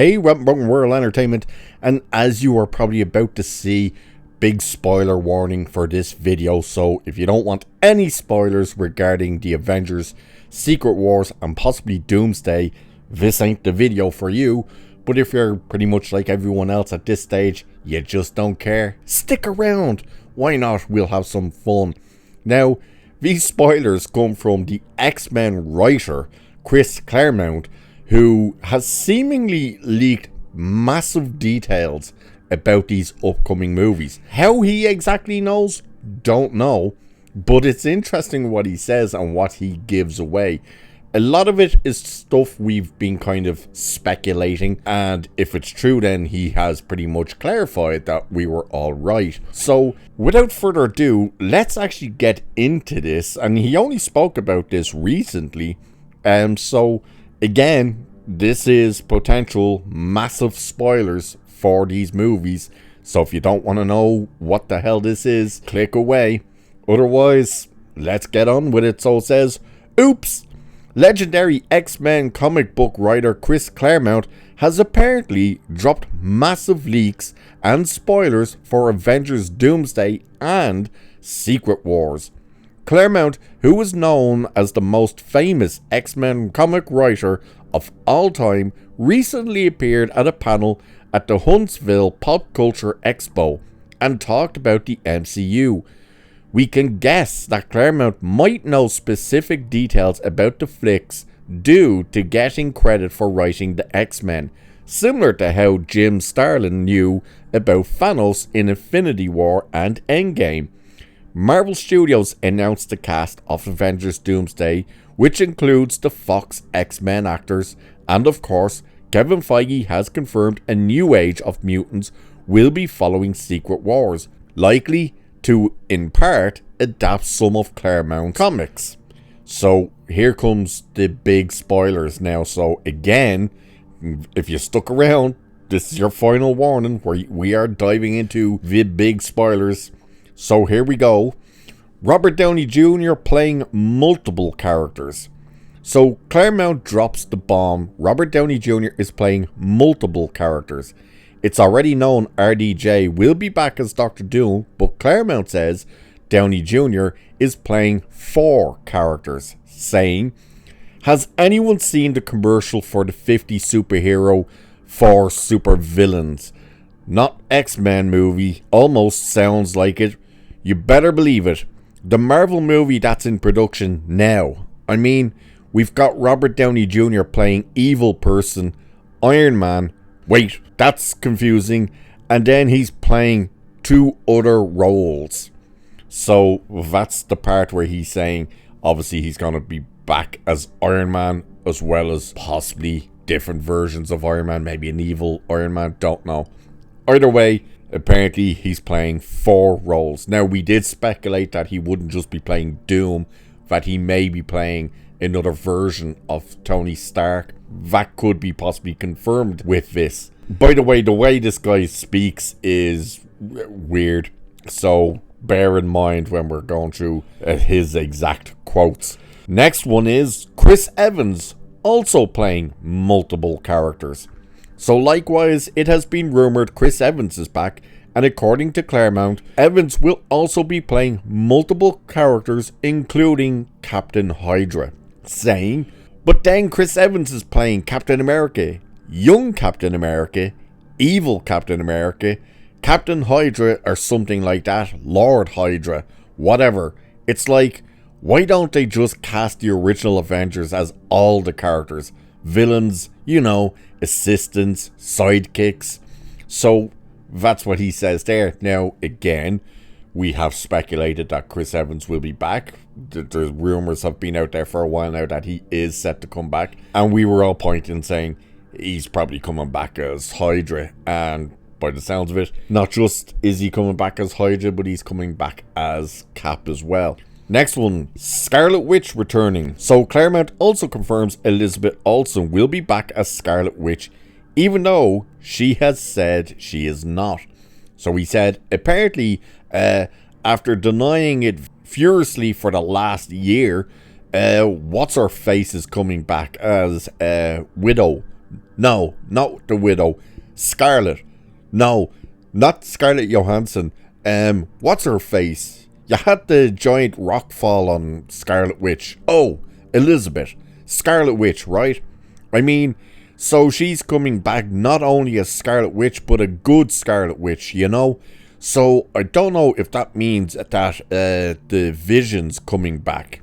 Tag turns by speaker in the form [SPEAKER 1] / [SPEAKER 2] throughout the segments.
[SPEAKER 1] Hey, welcome World Entertainment, and as you are probably about to see, big spoiler warning for this video, so if you don't want any spoilers regarding the Avengers, Secret Wars, and possibly Doomsday, this ain't the video for you. But if you're pretty much like everyone else at this stage, you just don't care, stick around. Why not? We'll have some fun. Now, these spoilers come from the X-Men writer, Chris Claremont, who has seemingly leaked massive details about these upcoming movies. How he exactly knows, don't know, but it's interesting what he says and what he gives away. A lot of it is stuff we've been kind of speculating, and if it's true, then he has pretty much clarified that we were all right. So without further ado, let's actually get into this, and he only spoke about this recently, so again, this is potential massive spoilers for these movies, so if you don't want to know what the hell this is, click away. Otherwise, let's get on with it. So it says, oops! Legendary X-Men comic book writer Chris Claremont has apparently dropped massive leaks and spoilers for Avengers Doomsday and Secret Wars. Claremont, who is known as the most famous X-Men comic writer of all time, recently appeared at a panel at the Huntsville Pop Culture Expo and talked about the MCU. We can guess that Claremont might know specific details about the flicks due to getting credit for writing the X-Men, similar to how Jim Starlin knew about Thanos in Infinity War and Endgame. Marvel Studios announced the cast of Avengers Doomsday, which includes the Fox X-Men actors, and of course, Kevin Feige has confirmed a new age of mutants will be following Secret Wars, likely to, in part, adapt some of Claremont's comics. So here comes the big spoilers now. So again, if you stuck around, this is your final warning where we are diving into the big spoilers. So here we go. Robert Downey Jr. playing multiple characters. So Claremont drops the bomb. Robert Downey Jr. is playing multiple characters. It's already known RDJ will be back as Dr. Doom, but Claremont says Downey Jr. is playing 4 characters, saying, has anyone seen the commercial for the 50 superhero 4 super villains? Not X-Men movie, almost sounds like it. You better believe it. The Marvel movie that's in production now. I mean, we've got Robert Downey Jr. playing evil person, Iron Man. Wait, that's confusing. And then he's playing 2 other roles. So that's the part where he's saying, obviously he's going to be back as Iron Man, as well as possibly different versions of Iron Man, maybe an evil Iron Man, don't know. Either way, apparently he's playing 4 roles. Now, we did speculate that he wouldn't just be playing Doom, that he may be playing another version of Tony Stark. That could be possibly confirmed with this. By the way this guy speaks is weird, so bear in mind when we're going through his exact quotes. Next one is Chris Evans, also playing multiple characters. So likewise, it has been rumoured Chris Evans is back, and according to Claremont, Evans will also be playing multiple characters, including Captain Hydra, saying, but then Chris Evans is playing Captain America, young Captain America, evil Captain America, Captain Hydra or something like that, Lord Hydra, whatever. It's like, why don't they just cast the original Avengers as all the characters? Villains, you know, assistants, sidekicks. So that's what he says there. Now, again, we have speculated that Chris Evans will be back. The rumors have been out there for a while now that he is set to come back. And we were all pointing saying he's probably coming back as Hydra. And by the sounds of it, not just is he coming back as Hydra, but he's coming back as Cap as well. Next one, Scarlet Witch returning. So Claremont also confirms Elizabeth Olsen will be back as Scarlet Witch, even though she has said she is not. So he said, apparently, after denying it furiously for the last year, What's-Her-Face is coming back as Widow No, not the Widow. Scarlet. No, not Scarlett Johansson. What's her face? You had the giant rock fall on Scarlet Witch. Oh, Elizabeth. Scarlet Witch, right? I mean, so she's coming back not only as Scarlet Witch, but a good Scarlet Witch, you know? So I don't know if that means that the Vision's coming back.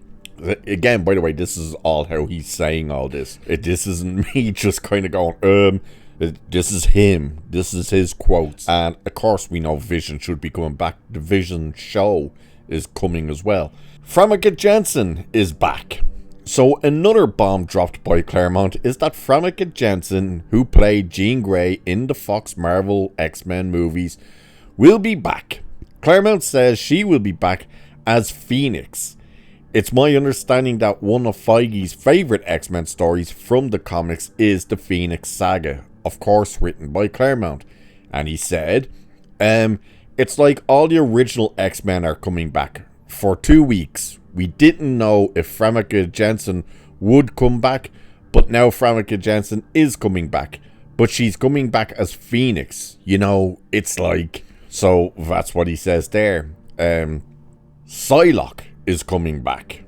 [SPEAKER 1] Again, by the way, this is all how he's saying all this. This isn't me just kind of going, this is him. This is his quotes. And of course we know Vision should be coming back. The Vision show is coming as well. Famke Janssen is back. So another bomb dropped by Claremont is that Famke Janssen, who played Jean Grey in the Fox Marvel X-Men movies, will be back. Claremont says she will be back as Phoenix. It's my understanding that one of Feige's favourite X-Men stories from the comics is the Phoenix Saga, of course written by Claremont. And he said, it's like all the original X-Men are coming back. For 2 weeks, we didn't know if Famke Janssen would come back, but now Famke Janssen is coming back. But she's coming back as Phoenix. You know, it's like... So that's what he says there. Psylock is coming back.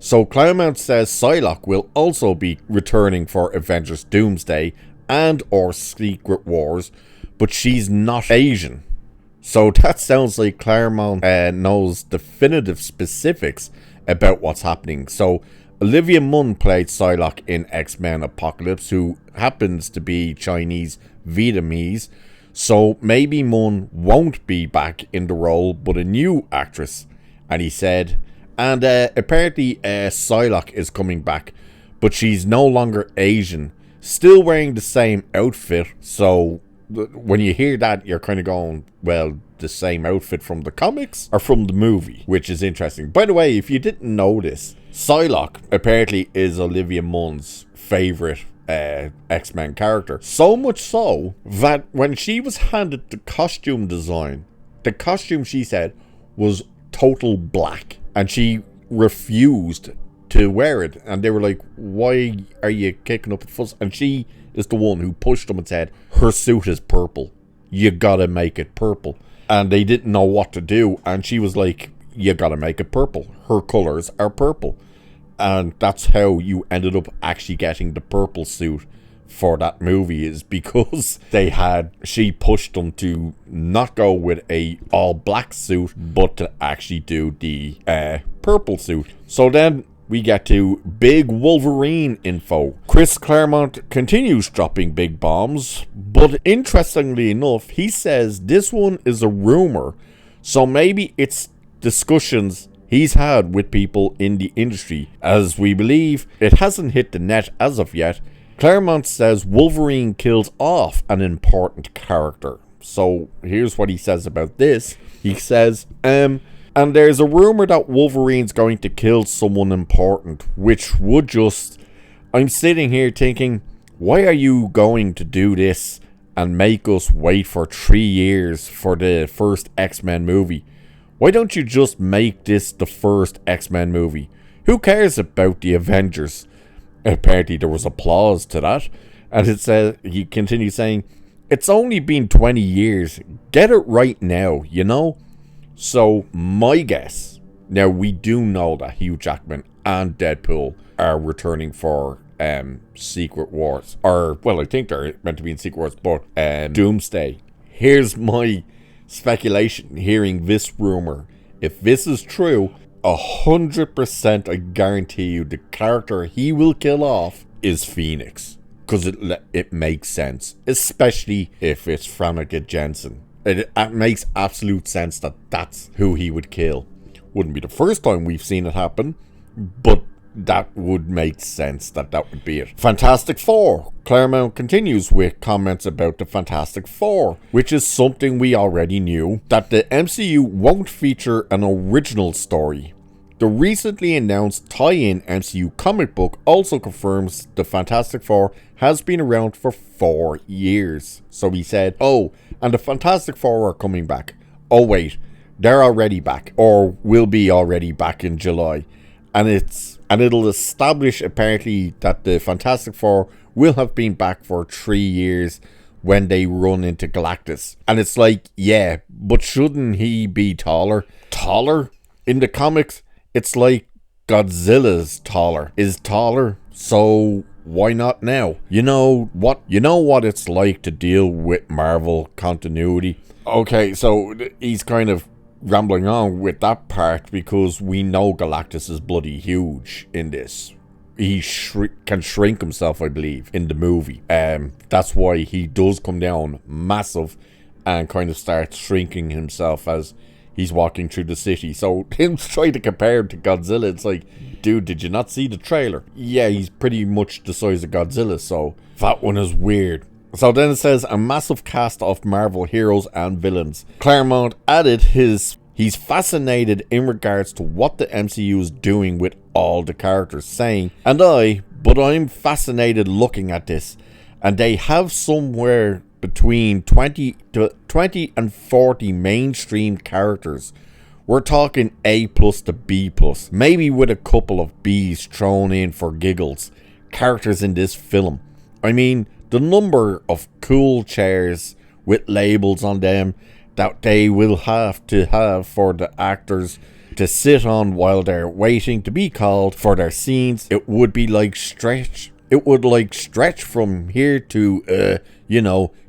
[SPEAKER 1] So Claremont says Psylock will also be returning for Avengers Doomsday and or Secret Wars, but she's not Asian. So that sounds like Claremont knows definitive specifics about what's happening. So Olivia Munn played Psylock in X-Men Apocalypse, who happens to be Chinese Vietnamese. So maybe Munn won't be back in the role, but a new actress. And he said, and apparently Psylock is coming back, but she's no longer Asian. Still wearing the same outfit. So when you hear that, you're kind of going, well, the same outfit from the comics or from the movie, which is interesting. By the way, if you didn't know this, Psylock apparently is Olivia Munn's favourite X-Men character. So much so that when she was handed the costume design, the costume, she said, was total black, and she refused to wear it. And they were like, why are you kicking up the fuss? And she is the one who pushed them and said, her suit is purple. You gotta make it purple. And they didn't know what to do. And she was like, you gotta make it purple. Her colors are purple. And that's how you ended up actually getting the purple suit for that movie, is because she pushed them to not go with a all black suit, but to actually do the purple suit. So then we get to big Wolverine info. Chris Claremont continues dropping big bombs, but interestingly enough, he says this one is a rumor, so maybe it's discussions he's had with people in the industry, as we believe it hasn't hit the net as of yet. Claremont says Wolverine kills off an important character. So here's what he says about this. He says, and there's a rumor that Wolverine's going to kill someone important, which would just... I'm sitting here thinking, why are you going to do this and make us wait for 3 years for the first X-Men movie? Why don't you just make this the first X-Men movie? Who cares about the Avengers? Apparently there was applause to that. And it says, he continues saying, it's only been 20 years. Get it right now, you know? So my guess, now we do know that Hugh Jackman and Deadpool are returning for Secret Wars. Or, well, I think they're meant to be in Secret Wars, but Doomsday. Here's my speculation, hearing this rumor. If this is true, 100% I guarantee you the character he will kill off is Phoenix. Because it makes sense. Especially if it's Famke Janssen. It makes absolute sense that that's who he would kill. Wouldn't be the first time we've seen it happen, but that would make sense that would be it. Fantastic Four. Claremont continues with comments about the Fantastic Four, which is something we already knew, that the MCU won't feature an original story. The recently announced tie-in MCU comic book also confirms the Fantastic Four has been around for 4 years. So he said, oh, and the Fantastic Four are coming back. Oh wait, they're already back, or will be already back in July. And it'll establish apparently that the Fantastic Four will have been back for 3 years when they run into Galactus. And it's like, yeah, but shouldn't he be taller? Taller? In the comics, it's like Godzilla's taller, so why not now? You know what it's like to deal with Marvel continuity. Okay, so he's kind of rambling on with that part because we know Galactus is bloody huge in this. He can shrink himself, I believe, in the movie. That's why he does come down massive and kind of starts shrinking himself as he's walking through the city. So him trying to compare him to Godzilla, it's like, dude, did you not see the trailer? Yeah, he's pretty much the size of Godzilla, so that one is weird. So then it says, a massive cast of Marvel heroes and villains. Claremont added he's fascinated in regards to what the MCU is doing with all the characters, saying, but I'm fascinated looking at this, and they have somewhere between 20 and 40 mainstream characters. We're talking A+ to B+, maybe with a couple of B's thrown in for giggles. Characters in this film. I mean, the number of cool chairs with labels on them that they will have to have for the actors to sit on while they're waiting to be called for their scenes. It would stretch from here to,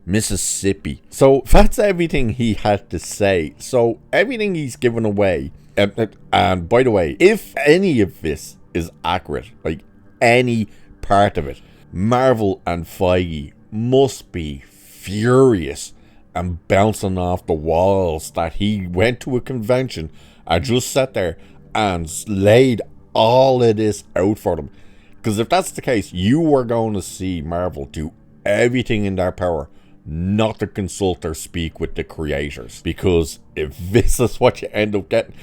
[SPEAKER 1] Mississippi. So that's everything he had to say. So everything he's given away. And by the way, if any of this is accurate, like any part of it, Marvel and Feige must be furious and bouncing off the walls that he went to a convention and just sat there and laid all of this out for them. Because if that's the case, you are going to see Marvel do everything in their power not to consult or speak with the creators. Because if this is what you end up getting...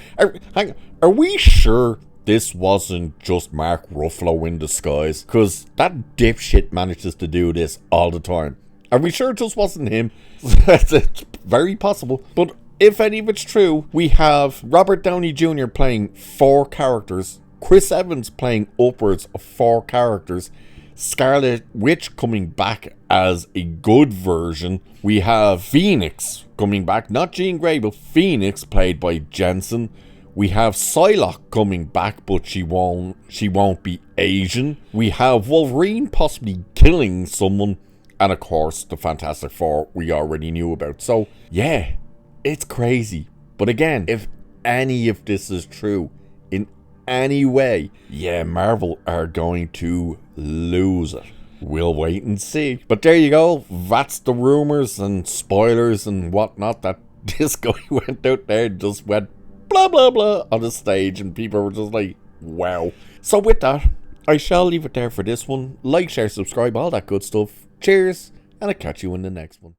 [SPEAKER 1] Are we sure this wasn't just Mark Ruffalo in disguise? Because that dipshit manages to do this all the time. Are we sure it just wasn't him? It's very possible. But if any of it's true, we have Robert Downey Jr. playing 4 characters, Chris Evans playing upwards of 4 characters, Scarlet Witch coming back as a good version. We have Phoenix coming back, not Jean Grey, but Phoenix played by Jensen. We have Psylock coming back, but she won't be Asian. We have Wolverine possibly killing someone. And of course, the Fantastic Four we already knew about. So, yeah, it's crazy. But again, if any of this is true in any way, yeah, Marvel are going to lose it. We'll wait and see. But there you go. That's the rumors and spoilers and whatnot that this guy went out there and just went blah, blah, blah on the stage. And people were just like, wow. So with that, I shall leave it there for this one. Like, share, subscribe, all that good stuff. Cheers, and I'll catch you in the next one.